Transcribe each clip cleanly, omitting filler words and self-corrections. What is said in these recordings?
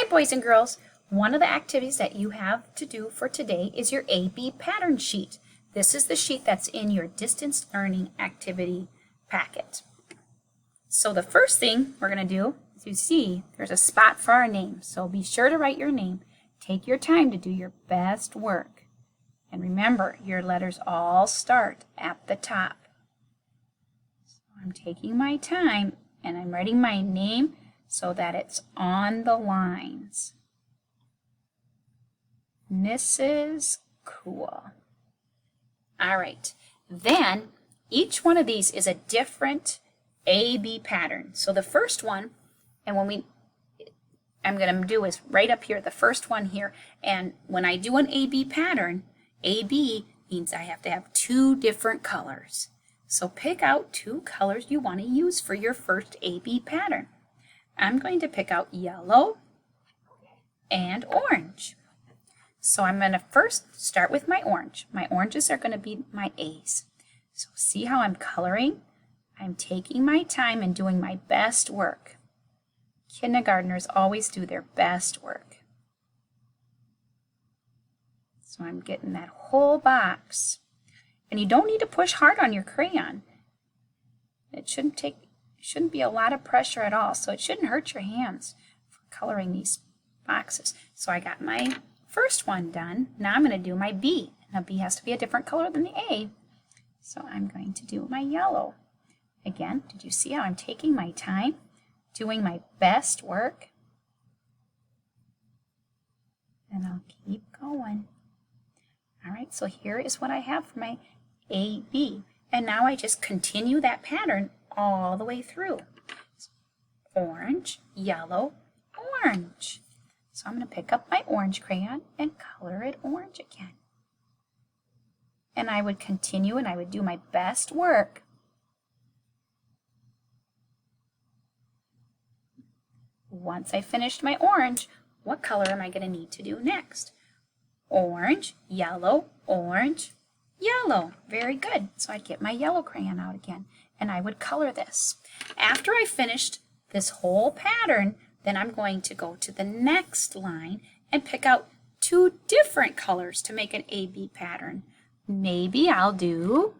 right, boys and girls, one of the activities that you have to do for today is your AB pattern sheet. This is the sheet that's in your distance learning activity packet. So the first thing we're going to do is, you see there's a spot for our name. So be sure to write your name. Take your time to do your best work. And remember, your letters all start at the top. So I'm taking my time and I'm writing my name so that it's on the lines. Mrs. Cool. All right. Then each one of these is a different AB pattern. So the first one, and I'm going to do is right up here, the first one here. And when I do an AB pattern, AB means I have to have two different colors. So pick out two colors you want to use for your first AB pattern. I'm going to pick out yellow and orange. So I'm going to first start with my orange. My oranges are going to be my A's. So see how I'm coloring? I'm taking my time and doing my best work. Kindergartners always do their best work. So I'm getting that whole box. And you don't need to push hard on your crayon. It shouldn't be a lot of pressure at all, so it shouldn't hurt your hands for coloring these boxes. So I got my first one done. Now I'm going to do my B. Now B has to be a different color than the A. So I'm going to do my yellow. Again, did you see how I'm taking my time, doing my best work? And I'll keep going. All right, so here is what I have for my AB. And now I just continue that pattern all the way through. Orange, yellow, orange. So I'm going to pick up my orange crayon and color it orange again. And I would continue and I would do my best work. Once I finished my orange, what color am I going to need to do next? Orange, yellow, orange, yellow. Very good. So I'd get my yellow crayon out again and I would color this. After I finished this whole pattern, then I'm going to go to the next line and pick out two different colors to make an AB pattern. Maybe I'll do,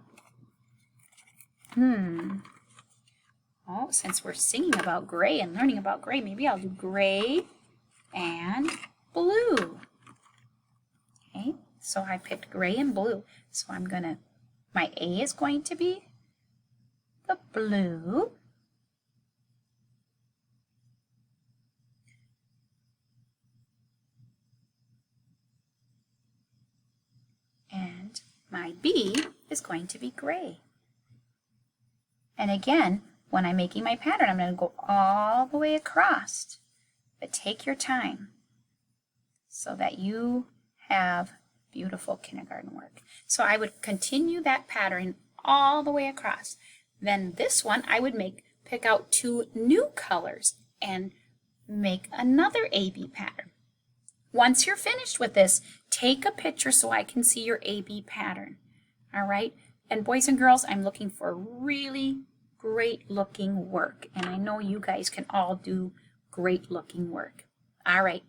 since we're singing about gray and learning about gray, maybe I'll do gray and blue. Okay, so I picked gray and blue. So my A is going to be the blue. And my B is going to be gray. And again, when I'm making my pattern, I'm going to go all the way across. But take your time so that you have beautiful kindergarten work. So I would continue that pattern all the way across. Then this one I would pick out two new colors and make another AB pattern. Once you're finished with this, take a picture so I can see your AB pattern. All right? And boys and girls, I'm looking for really great looking work. And I know you guys can all do great looking work. All right.